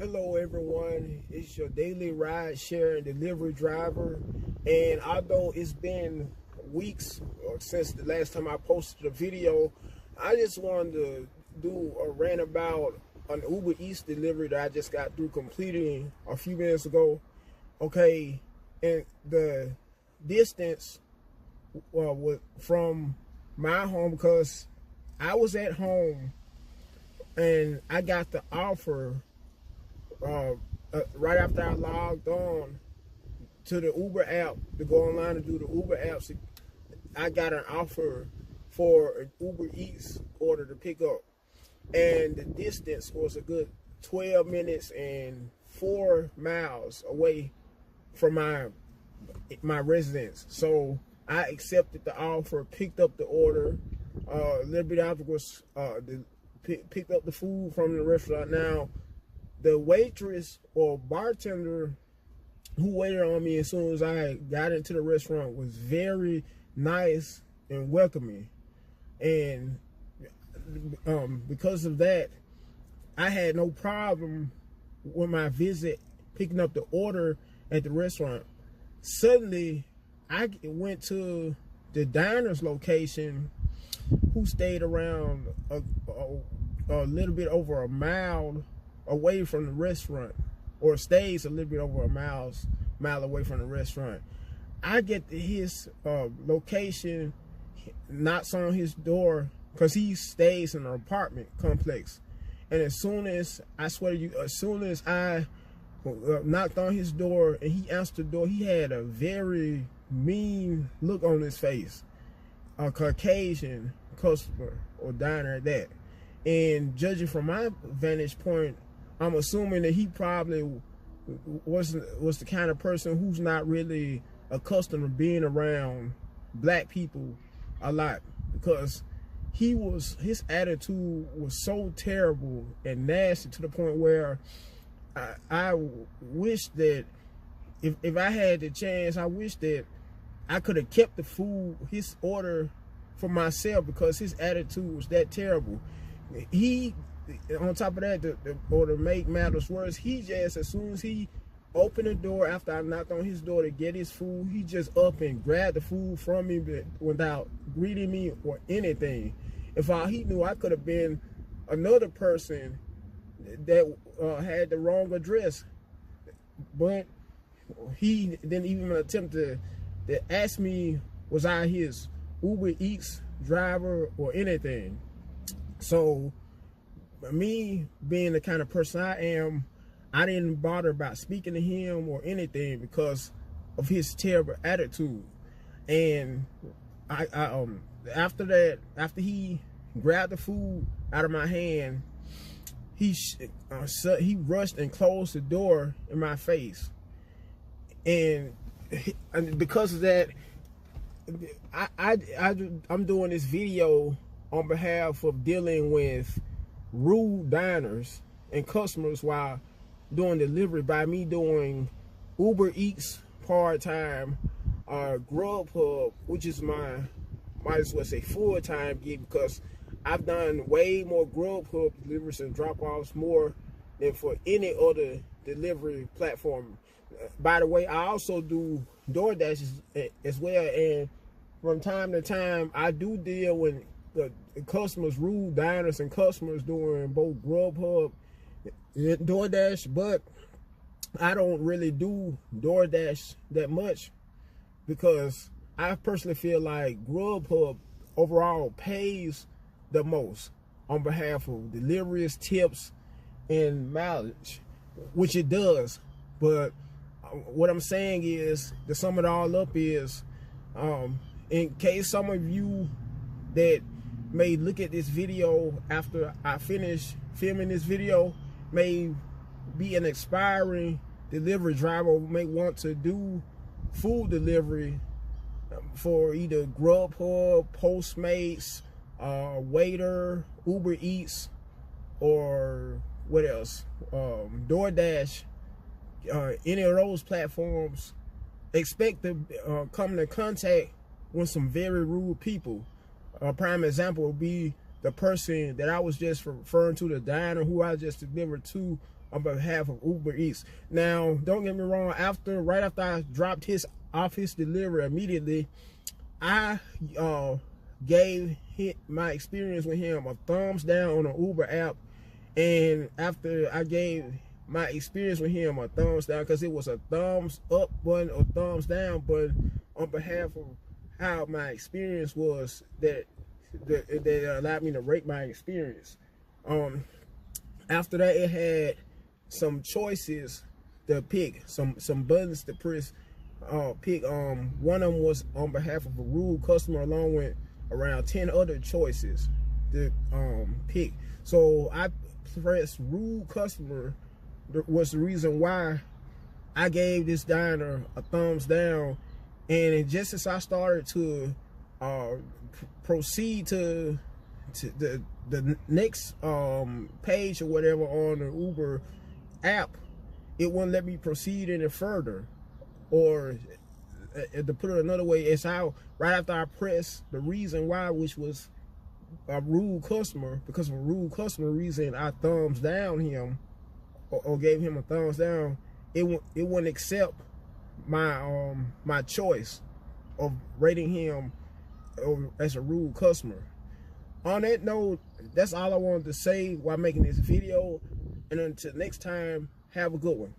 Hello everyone, it's your daily ride share and delivery driver, and although it's been weeks since the last time I posted a video, I just wanted to do a rant about an Uber Eats delivery that I just got through completing a few minutes ago. Okay, and the distance from my home, because I was at home and I got the offer right after I logged on to the Uber app to go online and do the Uber apps. I got an offer for an Uber Eats order to pick up, and the distance was a good 12 minutes and 4 miles away from my residence. So I accepted the offer, picked up the order. A little bit afterwards, picked up the food from the restaurant. Now, the waitress or bartender who waited on me as soon as I got into the restaurant was very nice and welcoming. And because of that, I had no problem with my visit picking up the order at the restaurant. Suddenly, I went to the diner's location, who stayed around a little bit over a mile away from the restaurant, or stays a little bit over a mile away from the restaurant. I get to his location, knocks on his door, because he stays in an apartment complex. And as soon as, I swear to you, as soon as I knocked on his door and he answered the door, he had a very mean look on his face. A Caucasian customer or diner at that. And judging from my vantage point, I'm assuming that he probably was the kind of person who's not really accustomed to being around black people a lot, because his attitude was so terrible and nasty to the point where I wish that if I had the chance, I wish that I could have kept the food, his order, for myself, because his attitude was that terrible. On top of that, to make matters worse, he just, as soon as he opened the door after I knocked on his door to get his food, he just up and grabbed the food from me without greeting me or anything. If all he knew, I could have been another person that had the wrong address. But he didn't even attempt to ask me, was I his Uber Eats driver or anything. So, me being the kind of person I am, I didn't bother about speaking to him or anything because of his terrible attitude. And after that, after he grabbed the food out of my hand, he rushed and closed the door in my face. And because of that, I'm doing this video on behalf of dealing with rude diners and customers while doing delivery, by me doing Uber Eats part-time, Grubhub, which is might as well say full-time gig, because I've done way more Grubhub deliveries and drop-offs more than for any other delivery platform. By the way, I also do DoorDash as well, and from time to time I do deal with the customers, rude diners and customers, doing both Grubhub and DoorDash, but I don't really do DoorDash that much because I personally feel like Grubhub overall pays the most on behalf of deliveries, tips, and mileage, which it does. But what I'm saying is, to sum it all up is, in case some of you that may look at this video after I finish filming this video may be an aspiring delivery driver, or may want to do food delivery for either Grubhub, Postmates, Waiter, Uber Eats, or what else, DoorDash, any of those platforms, expect to come into contact with some very rude people. A prime example would be the person that I was just referring to, the diner who I just delivered to on behalf of Uber Eats. Now, don't get me wrong, right after I dropped his off his delivery immediately, I gave my experience with him a thumbs down on the Uber app. And after I gave my experience with him a thumbs down, because it was a thumbs up button or thumbs down button on behalf of how my experience was, that allowed me to rate my experience. After that, it had some choices to pick, some buttons to press, pick. One of them was on behalf of a rude customer, along with around 10 other choices to pick. So I pressed rude customer. Was the reason why I gave this diner a thumbs down. And just as I started to proceed to the next page or whatever on the Uber app, it wouldn't let me proceed any further. Or to put it another way, it's how right after I pressed the reason why, which was a rude customer, because of a rude customer reason, I thumbs down him or gave him a thumbs down, it wouldn't accept my my choice of rating him as a rude customer. On that note, that's all I wanted to say while making this video, and until next time, have a good one.